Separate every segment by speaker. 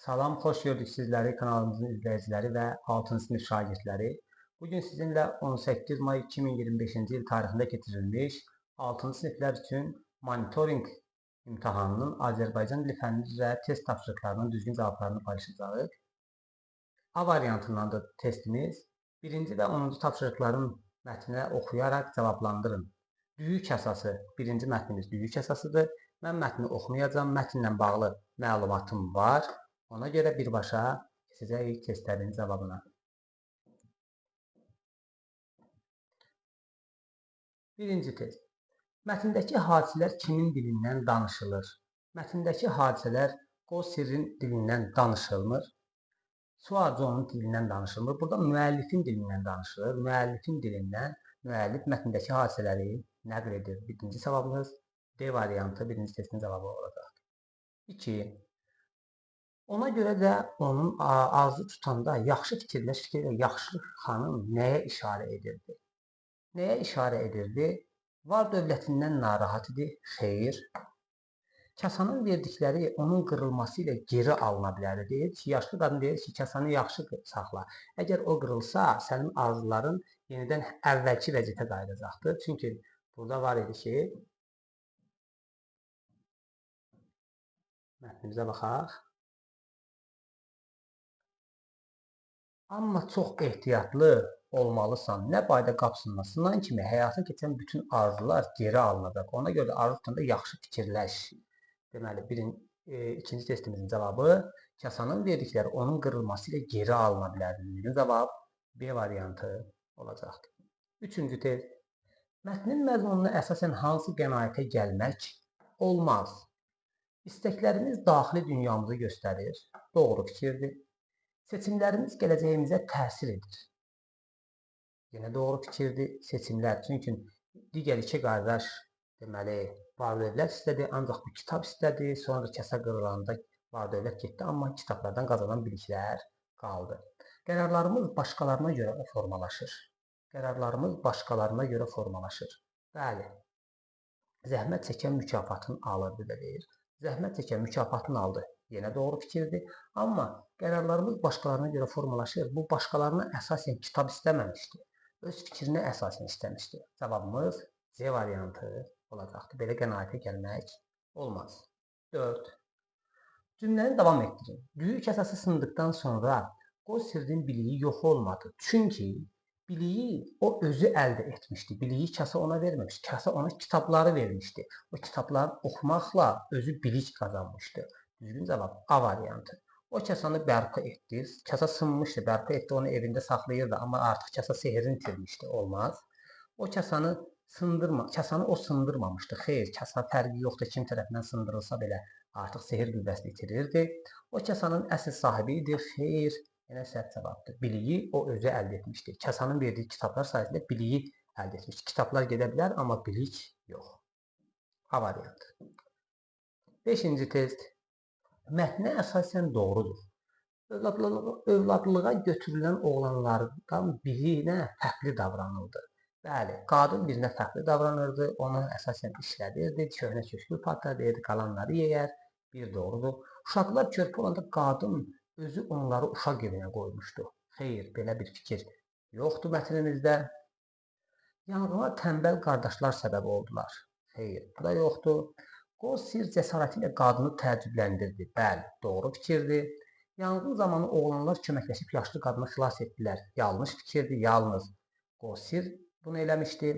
Speaker 1: Salam, xoş gördük sizləri, kanalımızın izləyiciləri və 6-cı sinif şagirdləri. Bugün sizinlə 18 may 2025-ci il tarixində keçirilmiş 6-cı siniflər üçün monitorinq imtahanının Azərbaycan dili fənni üzrə test tapşırıqlarının düzgün cavablarını paylaşacağıq. A variantındandır testimiz. 1-ci və 10-cu tapşırıqların mətninə oxuyaraq cavablandırın. Düyük əsası, birinci mətnimiz düyük əsasıdır. Mən mətni oxumayacağım, mətnlə bağlı məlumatım var. Ona görə birbaşa keçəcəyik testlərin cavabına. Birinci test. Mətndəki hadisələr kimin dilindən danışılır? Mətndəki hadisələr Qossirin dilindən danışılmır. Suaconun dilindən danışılmır. Burada müəllifin dilindən danışılır. Müəllifin dilindən müəllif mətndəki hadisələri nəql edir. Birinci cavabımız D variantı birinci testin cavabı olacaqdır. 2. Ona görə də onun ağzı tutanda yaxşı fikirləş fikirlə yaxşı xanım nəyə işarə edirdi? Nəyə işarə edirdi? Var dövlətindən narahat idi. Xeyr. Kasanın verdikləri onun qırılması ilə geri alına bilərdi. Deyir ki, yaşlı qadın deyir ki, kasanı yaxşı saxla. Əgər o qırılsa, sənin arzuların yenidən əvvəlki vəziyyətə qayıdacaqdır. Çünki burada var idi ki, mətnimizə baxaq. Amma çox ehtiyatlı olmalısan. Nə bayda qapısından sınan kimi həyata keçən bütün arzular geri alınacaq. Ona görə arzu tutanda yaxşı fikirləş. Deməli, ikinci testimizin cavabı kasanın verdikləri onun qırılması ilə geri alına bilərdi. Düzgün cavab B variantı olacaqdır. Üçüncü test. Mətnin məzmununa əsasən hansı qənaətə gəlmək olmaz? İstəklərimiz daxili dünyamızı göstərir. Doğru fikirdir. Seçimlərimiz gələcəyimizə təsir edir. Yenə doğru fikirdir. Seçimlər. Çünki digər iki qardaş deməli var-dövlət istədi, ancaq bu kitab istədi. Sonra kasa qırılanda var-dövlət getdi, amma kitablardan qazanan biliklər qaldı. Qərarlarımız başqalarına görə formalaşır. Qərarlarımız başqalarına görə formalaşır. Bəli. Zəhmət çəkən mükafatını alır, deyir. Zəhmət çəkən mükafatını aldı. Yenə doğru fikirdir. Amma qərarlarımız başqalarına görə formalaşır. Bu başqalarına əsasən kitab istəməmişdi. Öz fikrinə əsasən istəmişdi. Cavabımız C variantı olacaqdır. Belə qənaətə gəlmək olmaz. 4. Cümləni davam etdirin. Düyük əsası sındıqdan sonra Qossirin biliyi yox olmadı. Çünki biliyi o özü əldə etmişdi. Biliyi kasa ona verməmiş. Kasa ona kitabları vermişdi. O kitabları oxumaqla özü bilik qazanmışdı. Düzgün cavab A variantı. O kasanı bərpa etdi. Kasa sınmışdı, bərpa etdi, onu evində saxlayırdı. Amma artıq kasa sehirini itirmişdi. Olmaz. O kasanı o sındırmamışdı. Xeyr, kasa fərqi yoxdur. Kim tərəfindən sındırılsa belə artıq sehir qüvvəsini itirirdi. O kasanın əsl sahibi idi. Xeyr, yenə səhv cavabdır. Biliyi o özü əldə etmişdi. Kasanın verdiyi kitablar sayəsində biliyi əldə etmişdi. Kitablar gedə bilər, amma bilik yox. A variantı. 5-ci test. Mətnə əsasən doğrudur. Övladlığa götürülən oğlanlardan birinə fərqli davranıldı. Bəli, qadın birinə fərqli davranırdı, onu əsasən işlədirdi, köhnə köşkül patlar deyirdi, qalanları yeyər, bir doğrudur. Uşaqlar körpə olanda qadın özü onları uşaq evinə qoymuşdu. Xeyr, belə bir fikir yoxdur mətnimizdə. Yanğına tənbəl qardaşlar səbəb oldular. Xeyr, bu da yoxdur. Qossir cəsarəti ilə qadını təəccübləndirdi. Bəli, doğru fikirdir. Yanğın zamanı oğlanlar köməkləşib yaşlı qadını xilas etdilər. Yanlış fikirdir, yalnız Qossir bunu eləmişdi.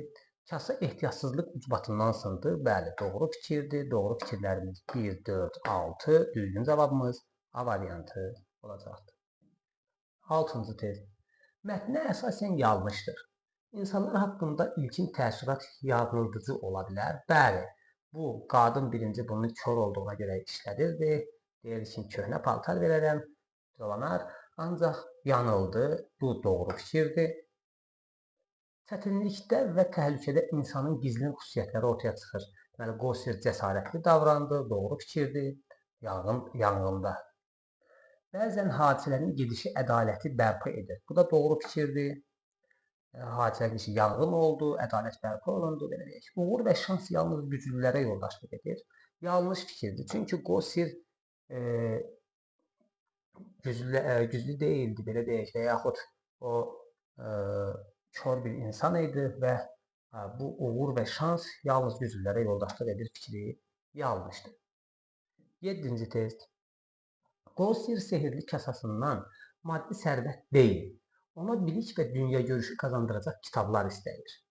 Speaker 1: Kasa ehtiyatsızlıq ucbatından sındı. Bəli, doğru fikirdir. Doğru fikirlərimiz 1, 4, 6. Düzgün cavabımız A variantı olacaqdır. 6-cı test. Mətnə əsasən yanlışdır. İnsanlar haqqında ilkin təəssürat yanıldıcı ola bilər. Bəli, bu qadın birinci bunun kör olduğuna görə işlədirdi. Deyir ki, köhnə paltar verərəm, dolanar. Ancaq yanıldı. Bu doğru fikirdir. Çətinlikdə və təhlükədə insanın gizlin xüsusiyyətləri ortaya çıxır. Deməli, Qossir cəsarətli davrandı, doğru fikirdir, yanğında. Bəzən hadisələrin gedişi ədaləti bərpa edir. Bu da doğru fikirdir. Hadisələr gedişi yanğın oldu, ədalət bərpa olundu. Belə deyək. Uğur və şans yalnız güclülərə yoldaşlıq edir. Yanlış fikirdir. Çünki Qossir güclü deyildi, belə deyək və yaxud o ə, kör bir insan idi və bu uğur və şans yalnız güclülərə yoldaşlıq edir fikri yanlışdır. 7-ci test. Qosir sehrli kasasından maddi sərvət deyil, ona bilik və dünya görüşü qazandıracaq kitablar istəyir.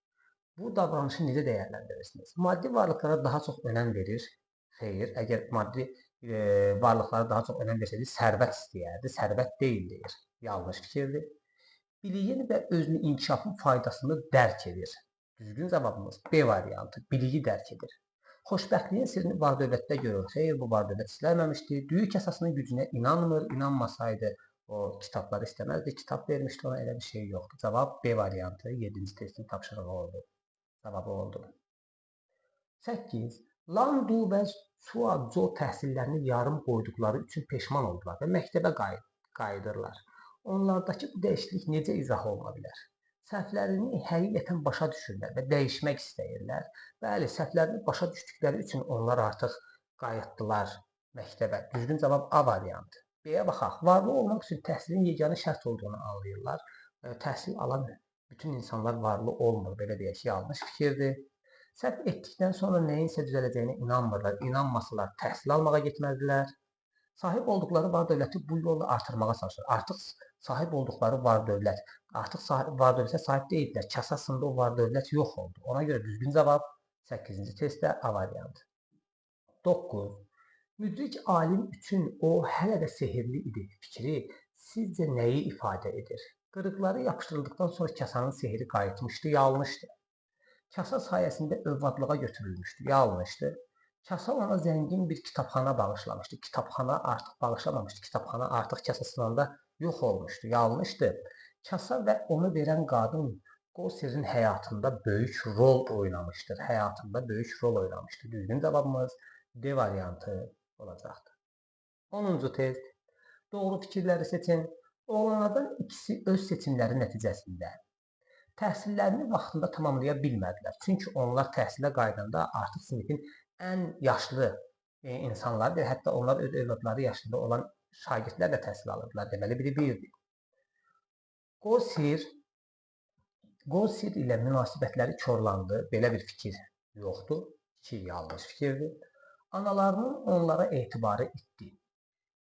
Speaker 1: Bu davranışı necə dəyərləndirirsiniz? Maddi varlıqlara daha çox önəm verir. Xeyr, əgər maddi varlıqlara daha çox önəm versəydi, sərvət istəyərdi. Sərvət deyil deyir. Yanlış fikirdir. Biliyin və özünü inkişafın faydasını dərk edir. Düzgün cavabımız B variantı. Biliyi dərk edir. Xoşbəxtliyin sirrini var-dövlətdə görür. Xeyr, bu var-dövlət istəməmişdi. Düyü kasasının gücünə inanmır. İnanmasaydı o kitabları istəməzdi. Kitab vermişdi ona, elə bir şey yoxdur. Cavab B variantı. 7-ci testin tapşırığı oldu. Cavabı oldu. 8. Landu və Suadzo təhsillərini yarım qoyduqları üçün peşman oldular və məktəbə qayıdırlar. Onlardakı bu dəyişiklik necə izah oluna bilər? Səhvlərini həqiqətən başa düşürlər və dəyişmək istəyirlər. Bəli, səhvlərini başa düşdükləri üçün onlar artıq qayıtdılar məktəbə. Düzgün cavab A variantı. B-yə baxaq. Varlı olmaq üçün təhsilin yeganə şərt olduğunu anlayırlar. Təhsil alan bütün insanlar varlı olmur, belə deyək, yanlış fikirdir. Səhv etdikdən sonra nəyinsə düzələcəyinə inanmırlar. İnanmasalar təhsil almağa getməzdilər. Sahib olduqları var-dövləti bu yolla artırmağa çalışır. Artıq sahib olduqları var-dövlət, var-dövlətə sahib deyildilər. Kasasında o var-dövlət yox oldu. Ona görə düzgün cavab 8-ci testdə A variantı. 9. Müdrik alim üçün o hələ də sehrli idi fikri sizcə nəyi ifadə edir? Qırıqları yapışdırıldıqdan sonra kasanın sehri qayıtmışdı, yanlışdır. Kasa sayəsində övladlığa götürülmüşdü, yanlışdır. Kasa ona zəngin bir kitabxana bağışlamışdı. Kitabxana artıq bağışlamamışdı. Kitabxana artıq kasasında yox olmuşdu, yanlışdır. Kasa və onu verən qadın Qosirin həyatında böyük rol oynamışdır. Həyatında böyük rol oynamışdır. Düzgün cavabımız D variantı olacaqdır. 10-cu test. Doğru fikirləri seçin. Oğlanlardan ikisi öz seçimləri nəticəsində təhsillərini vaxtında tamamlaya bilmədilər. Çünki onlar təhsilə qayıdanda artıq sinifin ən yaşlı insanlardır. Hətta onlar öz övladları yaşında olan şagirdlər də təhsil alırdılar. Deməli, biri birdir. Qosir ilə münasibətləri korlandı. Belə bir fikir yoxdur. 2 yanlış fikirdir. Analarının onlara etibarı itdi.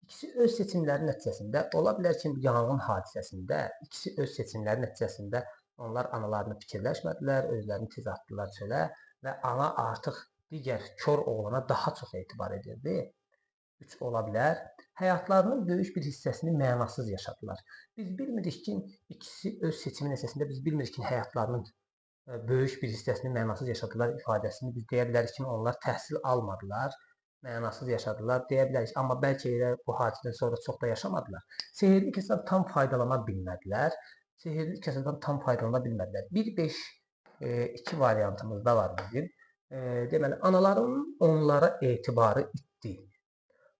Speaker 1: İkisi öz seçimləri nəticəsində, ola bilər ki, yanğın hadisəsində, ikisi öz seçimləri nəticəsində onlar analarını fikirləşmədilər, özlərini tez atdılar çölə və ana artıq digər kör oğlana daha çox etibar edirdi. 3 ola bilər. Həyatlarının böyük bir hissəsini mənasız yaşadılar. Biz bilmirik ki, ikisi öz seçimi nəticəsində biz bilmirik ki, həyatlarının böyük bir hissəsini mənasız yaşadılar ifadəsini biz deyə bilərik ki, onlar təhsil almadılar. Mənasız yaşadılar deyə bilərik. Amma bəlkə elə bu hadisədən sonra çox da yaşamadılar. Sehrli kasadan tam faydalana bilmədilər. Sehrli kasadan tam faydalana bilmədilər. 1-5-2 variantımız da var bizim. Deməli, anaların onlara etibarı itdi.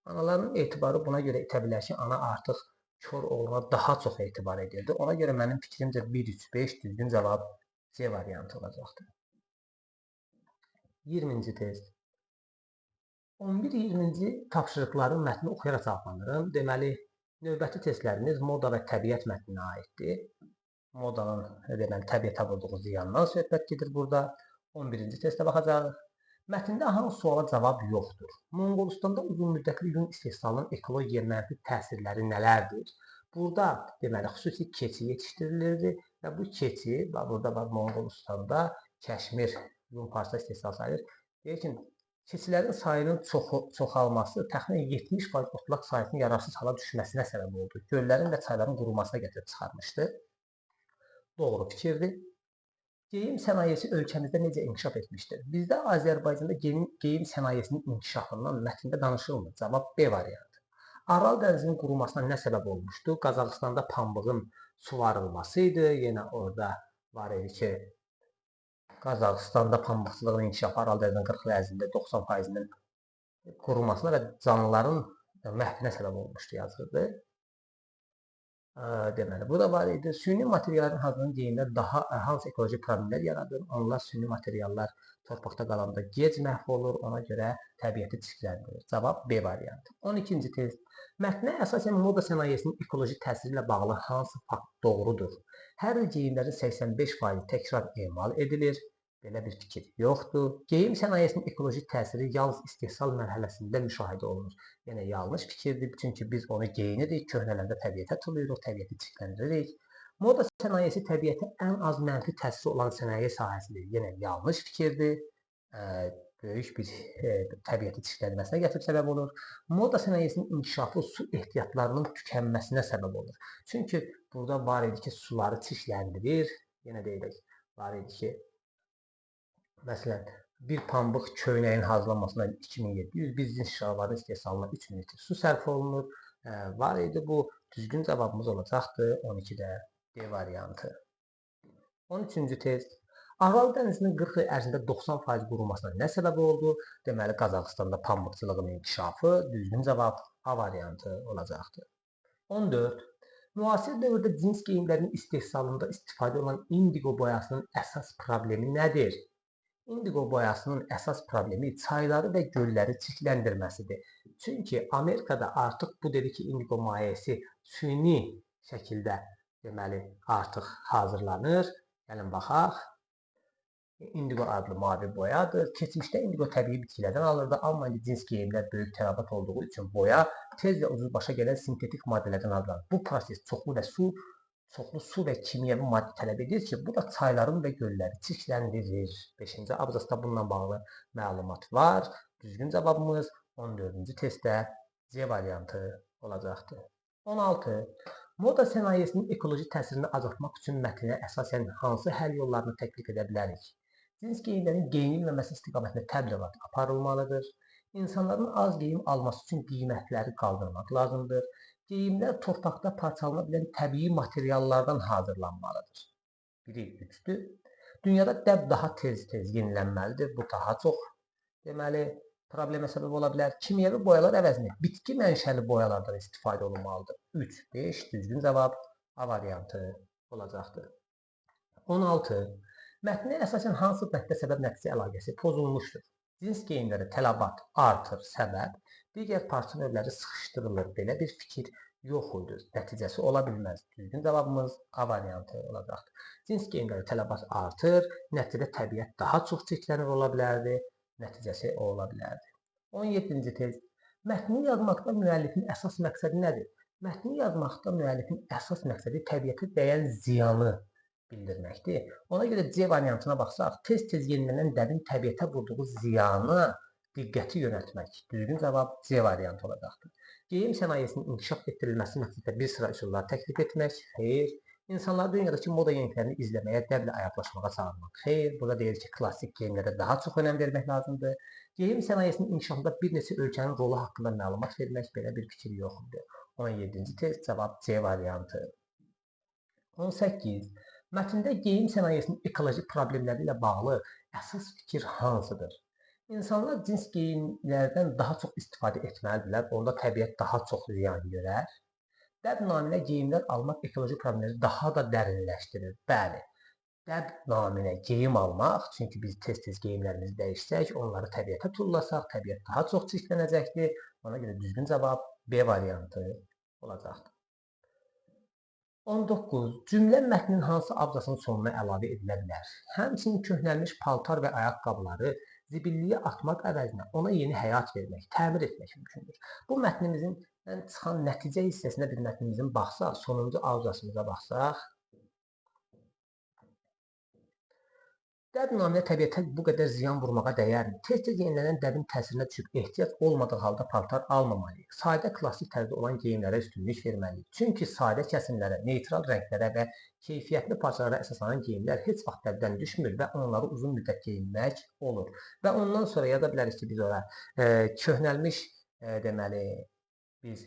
Speaker 1: Anaların etibarı buna görə itə bilər ki, ana artıq kör oğluna daha çox etibar edirdi. Ona görə mənim fikrimcə 1-3-5 düzgün cavab C variantı olacaqdır. 20-ci test. 11-20-ci tapşırıqların mətni oxuyaraq cavablandırın. Deməli, növbəti testlərimiz moda və təbiət mətninə aiddir. Modanın, deməli, təbiətə vurduğu ziyandan söhbət gedir burada. 11-ci testə baxacağıq. Mətndə hansı suala cavab yoxdur? Monqolistanda uzunmüddətli yun istehsalının ekologiyaya mənfi təsirləri nələrdir? Burada, deməli, xüsusi keçi yetişdirilirdi və bu keçi, burada Monqolistanda Kəşmir yun parça istehsal sayılır. Deyir ki, keçilərin sayının çoxalması təxminən 70% otlaq sayısının yararsız hala düşməsinə səbəb oldu. Göllərin və çayların qurumasına gətirib çıxarmışdı. Doğru fikirdir. Geyim sənayesi ölkəmizdə necə inkişaf etmişdir? Bizdə Azərbaycanda geyim sənayesinin inkişafından mətndə danışılmır. Cavab B variantı. Aral dənizinin qurumasına nə səbəb olmuşdu? Qazaxıstanda pambığın suvarılması idi. Yenə orada var idi ki, Qazaxıstanda pambıqçılığın inkişafı Aral dənizinin 40 il ərzində 90%-nin qurumasına və canlıların məhvinə səbəb olmuşdu yazılırdı. Deməli, bu da var idi. Süni materialların hazırlanan geyimlər daha hansı ekoloji problemlər yaradır? Onlar süni materiallar torpaqda qalanda gec məhv olur, ona görə təbiəti çirkləndirir. Cavab B variantı. 12-ci test. Mətnə əsasən moda sənayesinin ekoloji təsiri ilə bağlı hansı fakt doğrudur? Hər il geyimlərin 85% təkrar emal edilir. Belə bir fikir yoxdur. Geyim sənayesinin ekoloji təsiri yalnız istehsal mərhələsində müşahidə olunur. Yəni yanlış fikirdir, çünki biz onu geyinirik, köhnələndə təbiətə tuluyuruq, təbiəti çirkləndiririk. Moda sənayesi təbiətə ən az mənfi təsiri olan sənaye sahəsidir. Yenə yanlış fikirdir. Böyük bir təbiəti çirklənməsinə gətirib səbəb olur. Moda sənayesinin inkişafı su ehtiyatlarının tükənməsinə səbəb olur. Çünki burada var idi ki, suları çirkləndirir. Yenə deyirik, var idi ki, məsələn, bir pambıq köynəyin hazırlanmasına 2700, bir cins şalvarın istehsalına 3000 litr su sərf olunur. Var idi bu. Düzgün cavabımız olacaqdır 12-də D variantı. 13-cü test. Aral dənizinin 40 il ərzində 90% qurumasına nə səbəb oldu? Deməli, Qazaxıstanda pambıqçılığın inkişafı. Düzgün cavab A variantı olacaqdır. 14. Müasir dövrdə cins geyimlərin istehsalında istifadə olunan indigo boyasının əsas problemi nədir? İndigo boyasının əsas problemi çayları və gölləri çirkləndirməsidir. Çünki Amerikada artıq bu dedi ki, indigo mayesi süni şəkildə deməli artıq hazırlanır. Gəlin baxaq. İndigo adlı mavi boyadır. Keçmişdə indigo təbii bitkilərdən alırdı, amma indi cins geyimlər böyük tələbat olduğu üçün boya tez və ucuz başa gələn sintetik maddələrdən hazırlanır. Bu proses çoxlu su və kimyəvi maddə tələb edir ki, bu da çayların və gölləri çirkləndirir. 5-ci abzasda bununla bağlı məlumat var. Düzgün cavabımız 14-cü testdə C variantı olacaqdır. 16. Moda sənayesinin ekoloji təsirini azaltmaq üçün mətnə əsasən hansı həll yollarını tətbiq edə bilərik? Cins geyimlərin geyinilməməsi istiqamətində təbliğat aparılmalıdır. İnsanların az geyim alması üçün qiymətləri qaldırmaq lazımdır. Geyimlər torpaqda parçalana bilən təbii materiallardan hazırlanmalıdır. Biri 3-dür. Dünyada dəb daha tez yenilənməlidir. Bu daha çox deməli problemə səbəb ola bilər. Kimyəvi boyalar əvəzinə bitki mənşəli boyalardan istifadə olunmalıdır. 3, 5 düzgün cavab A variantı olacaqdır. 16. Mətnə əsasən hansı mətndə səbəb-nəticə əlaqəsi pozulmuşdur? Cins geyimlərə tələbat artır, səbəb, digər parça növləri sıxışdırılır. Belə bir fikir yox idi. Nəticəsi ola bilməz. Düzgün cavabımız A variantı olacaqdır. Cins geyimlərə tələbat artır, nəticədə təbiət daha çox çirklənir ola bilərdi. Nəticəsi o ola bilərdi. 17-ci test. Mətni yazmaqda müəllifin əsas məqsədi nədir? Mətni yazmaqda müəllifin əsas məqsədi təbiətə dəyən ziyanı bildirməkdir. Ona görə C variantına baxsaq, tez-tez yenilənən dəbin təbiətə vurduğu ziyana diqqəti yönəltmək. Düzgün cavab C variantı olacaqdır. Geyim sənayesinin inkişaf etdirilməsi məqsədilə bir sıra üsullar təklif etmək. Xeyr. İnsanları dünyadakı moda yeniliklərini izləməyə, dəblə ayaqlaşmağa çağırmaq. Xeyr. Burada deyir ki, klassik geyimlərə daha çox önəm vermək lazımdır. Geyim sənayesinin inkişafında bir neçə ölkənin rolu haqqında məlumat vermək, belə bir fikir yoxdur. 17-ci test cavab C variantı. 18. Mətndə geyim sənayesinin ekoloji problemləri ilə bağlı əsas fikir hansıdır? İnsanlar cins geyimlərdən daha çox istifadə etməlidirlər. Onda təbiət daha çox ziyan görər. Dəb naminə geyimlər almaq ekoloji problemləri daha da dərinləşdirir. Bəli, dəb naminə geyim almaq, çünki biz tez-tez geyimlərimizi dəyişsək, onları təbiətə tullasaq, təbiət daha çox çirklənəcəkdir. Ona görə düzgün cavab B variantı olacaqdır. 19. Cümlə mətnin hansı abzasının sonuna əlavə edilə bilər? Həmçinin köhnəlmiş paltar və ayaqqabıları zibilliyə atmaq əvəzinə ona yeni həyat vermək, təmir etmək mümkündür. Bu mətnimizin çıxan nəticə hissəsinə bir mətnimizin baxsaq, sonuncu abzasımıza baxsaq, dəb naminə təbiətə bu qədər ziyan vurmağa dəyərmi? Tez-tez yenilənən dəbin təsirinə düşüb ehtiyac olmadığı halda paltar almamalıyıq. Sadə, klassik tərzdə olan geyimlərə üstünlük verməliyik. Çünki sadə kəsimlərə, neytral rənglərə və keyfiyyətli parçalara əsaslanan geyimlər heç vaxt dəbdən düşmür və onları uzun müddət geyinmək olur. Və ondan sonra yaza bilərik ki, biz ora köhnəlmiş deməli biz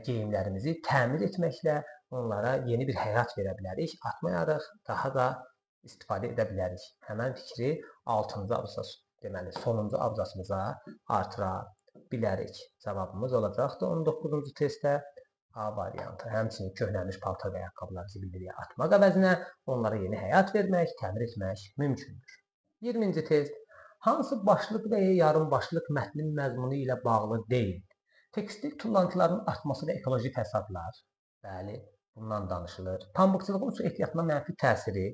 Speaker 1: geyimlərimizi təmir etməklə onlara yeni bir həyat verə bilərik. Atmayarıq, daha da istifadə edə bilərik. Həmən fikri 6-cı abzas, deməli, sonuncu abzasımıza artıra bilərik. Cavabımız olacaqdır 19-cu testdə A variantı. Həmçinin köhnəlmiş paltar və ayaqqabıları zibildiliyə atmaq əvəzinə onlara yeni həyat vermək, təmir etmək mümkündür. 20-ci test. Hansı başlıq və ya yarım başlıq mətnin məzmunu ilə bağlı deyil? Tekstil tullantılarının artması və ekoloji fəsadlar. Bəli, bundan danışılır. Pambıqçılığın su ehtiyatına mənfi təsiri.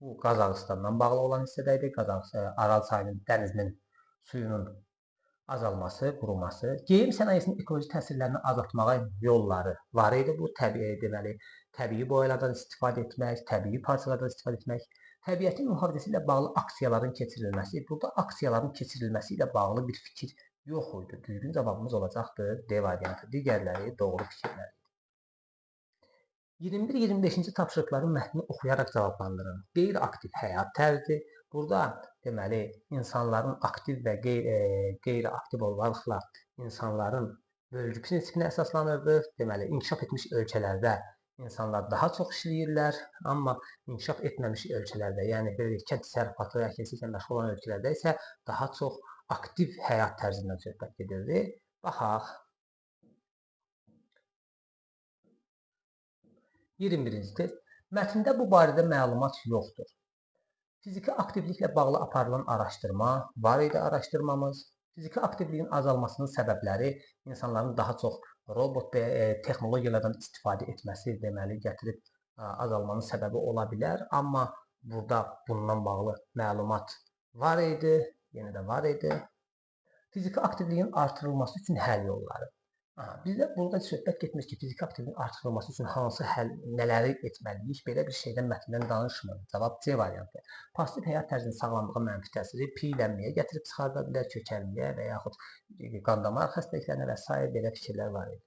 Speaker 1: Bu Qazaxıstandan bağlı olan hissədə idi. Aral çayının, dənizinin suyunun azalması, quruması, geyim sənayesinin ekoloji təsirlərini azaltmağa yolları var idi. Bu təbii boyalardan istifadə etmək, təbii parçalardan istifadə etmək, təbiətin mühafizəsi ilə bağlı aksiyaların keçirilməsi. Burada aksiyaların keçirilməsi ilə bağlı bir fikir yox idi. Düzgün cavabımız olacaqdır D variantı. Digərləri doğru fikirlər. 21-25-ci tapşırıqların mətnini oxuyaraq cavablandırın. Qeyri-aktiv həyat tərzi. Burada deməli insanların aktiv və qeyri-aktiv olmaqla insanların bölgü prinsipinə əsaslanırdı. Deməli inkişaf etmiş ölkələrdə insanlar daha çox işləyirlər, amma inkişaf etməmiş ölkələrdə, yəni belə kənd təsərrüfatı, əkinçiliklə ilə məşğul olan ölkələrdə isə daha çox aktiv həyat tərzindən söhbət gedirdi. Baxaq. 21-ci test. Mətndə bu barədə məlumat yoxdur. Fiziki aktivliklə bağlı aparılan araşdırma, var idi araşdırmamız. Fiziki aktivliyin azalmasının səbəbləri insanların daha çox robot və texnologiyalardan istifadə etməsi deməli gətirib azalmanın səbəbi ola bilər. Amma burada bundan bağlı məlumat var idi, yenə də var idi. Fiziki aktivliyin artırılması üçün həll yolları. Bizdə burada söhbət getmir ki, fiziki aktivliyin artırılması üçün hansı nələri etməliyik? Belə bir şeydən mətndən danışmır. Cavab C variantı. Pasiv həyat tərzinin sağlamlığa mənfi təsiri piylənməyə gətirib çıxarda bilər, kökəlməyə və yaxud qan damar xəstəliklərinə və s. belə fikirlər var idi.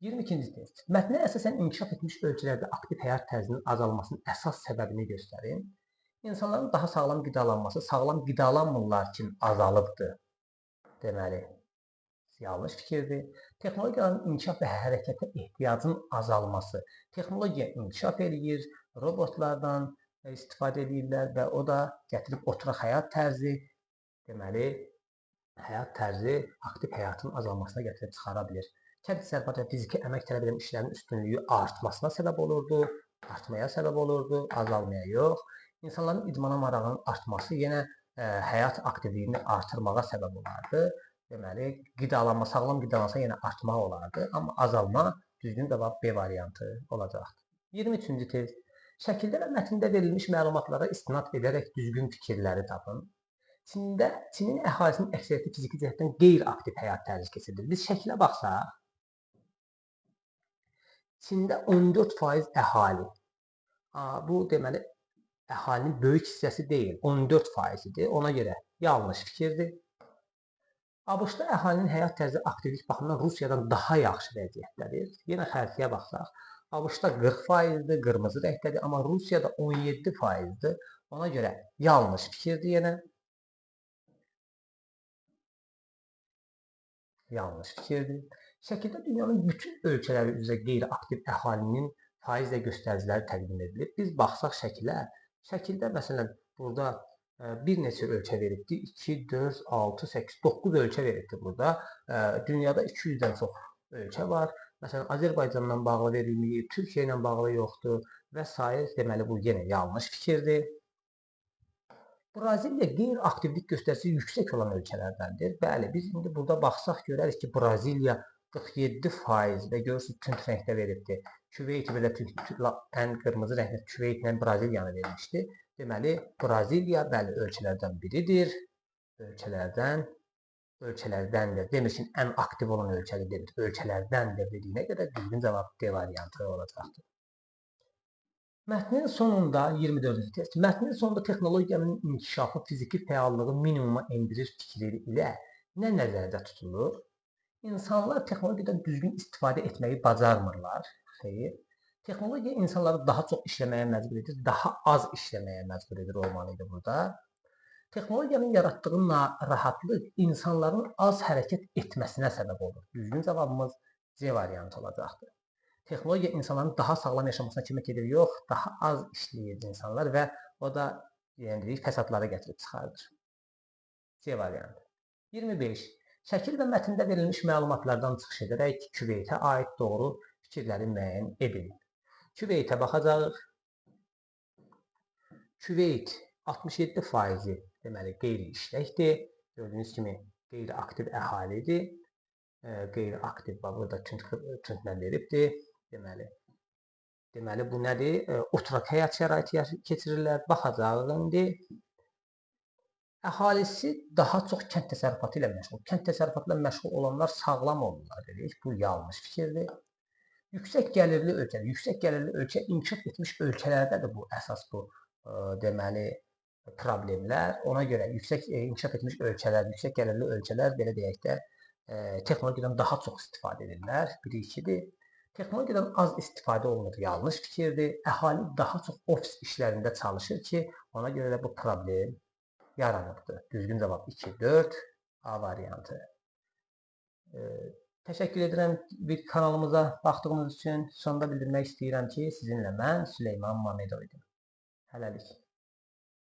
Speaker 1: 22-ci test. Mətnə əsasən inkişaf etmiş ölkələrdə aktiv həyat tərzinin azalmasının əsas səbəbini göstərin. İnsanların daha sağlam qidalanması, sağlam qidalanmırlar ki, azalıbdır. Deməli, yanlış fikirdir. Texnologiyanın inkişaf və hərəkətə ehtiyacının azalması. Texnologiya inkişaf edir, robotlardan istifadə edirlər və o da gətirib oturaq həyat tərzi, deməli, həyat tərzi aktiv həyatın azalmasına gətirib çıxara bilir. Kənd təsərrüfatı və fiziki əmək tələb edən işlərin üstünlüyü artmasına səbəb olurdu, artmaya səbəb olurdu, azalmaya yox. İnsanların idmana marağının artması yenə həyat aktivliyini artırmağa səbəb olardı. Deməli, qidalanma, sağlam qidalansa yenə artmaq olardı, amma azalma düzgün cavab B variantı olacaqdır. 23-cü test. Şəkildə və mətndə verilmiş məlumatlara istinad edərək düzgün fikirləri tapın. Çinin əhalisinin əksəriyyəti fiziki cəhətdən qeyri-aktiv həyat tərzi keçirdir. Biz şəklə baxsaq, Çində 14% əhali. Bu deməli əhalinin böyük hissəsi deyil, 14% idi. Ona görə yanlış fikirdir. ABŞ-da əhalinin həyat tərzi aktivlik baxımından Rusiyadan daha yaxşı vəziyyətdədir. Yenə xəritəyə baxsaq, ABŞ-da 40%-dir, qırmızı rəngdədir, amma Rusiyada 17%-dir. Ona görə yanlış fikirdir yenə. Yanlış fikirdir. Şəkildə dünyanın bütün ölkələri üzrə qeyri-aktiv əhalinin faiz və göstəriciləri təqdim edilir. Biz baxsaq şəkildə məsələn burada bir neçə ölkə veribdi. 2, 4, 6, 8, 9 ölkə veribdi burada. Dünyada 200-dən çox ölkə var. Məsələn, Azərbaycanla bağlı verilməyib, Türkiyə ilə bağlı yoxdur və s. Deməli, bu yenə yanlış fikirdir. Braziliya qeyri-aktivlik göstəricisi yüksək olan ölkələrdəndir. Bəli, biz indi burada baxsaq görərik ki, Braziliya 47% və görürsünüz tünd rəngdə veribdi. Küveyt belə ən qırmızı rəngdə Küveyt ilə Braziliyanı vermişdi. Deməli, Braziliya bəli ölkələrdən biridir. Ölkələrdəndir. Demir ki, ən aktiv olan ölkədir demir. Ölkələrdəndir dediyinə qədər düzgün cavab D variantı olacaqdır. Mətnin sonunda 24-cü test. Mətnin sonunda texnologiyanın inkişafı fiziki fəallığı minimuma endirir fikri ilə nə nəzərdə tutulur? İnsanlar texnologiyadan düzgün istifadə etməyi bacarmırlar. Xeyr. Texnologiya insanları daha çox işləməyə məcbur edir, daha az işləməyə məcbur edir olmalıydı burada. Texnologiyanın yaratdığı rahatlıq insanların az hərəkət etməsinə səbəb olur. Düzgün cavabımız C variantı olacaqdır. Texnologiya insanların daha sağlam yaşamasına kömək edir, yox, daha az işləyir insanlar və o da fəsadları gətirib çıxardır. C variantı. 25. Şəkil və mətndə verilmiş məlumatlardan çıxış edərək Küveytə aid doğru fikirləri müəyyən edin. Küveytə baxacağıq. Küveyt 67% deməli qeyri-işləkdir. Gördüyünüz kimi qeyri-aktiv əhalidir. Qeyri-aktiv burada tüntlə veribdir. Deməli bu nədir? Oturaq həyat şəraiti keçirirlər. Baxacağıq indi. Əhalisi daha çox kənd təsərrüfatı ilə məşğul. Kənd təsərrüfatı ilə məşğul olanlar sağlam olurlar dedik. Bu yanlış fikirdir. Yüksək gəlirli ölkə inkişaf etmiş ölkələrdə də bu əsas deməli problemlər. Ona görə yüksək inkişaf etmiş ölkələr, yüksək gəlirli ölkələr belə deyək də texnologiyadan daha çox istifadə edirlər. Biri ikidir. Texnologiyadan az istifadə olunur. Yanlış fikirdir. Əhali daha çox ofis işlərində çalışır ki, ona görə də bu problem yaranıbdır. Düzgün cavab 2, 4 A variantı. Təşəkkür edirəm kanalımıza baxdığınız üçün. Sonda bildirmək istəyirəm ki, sizinlə mən Süleyman Mamedov idim. Hələlik.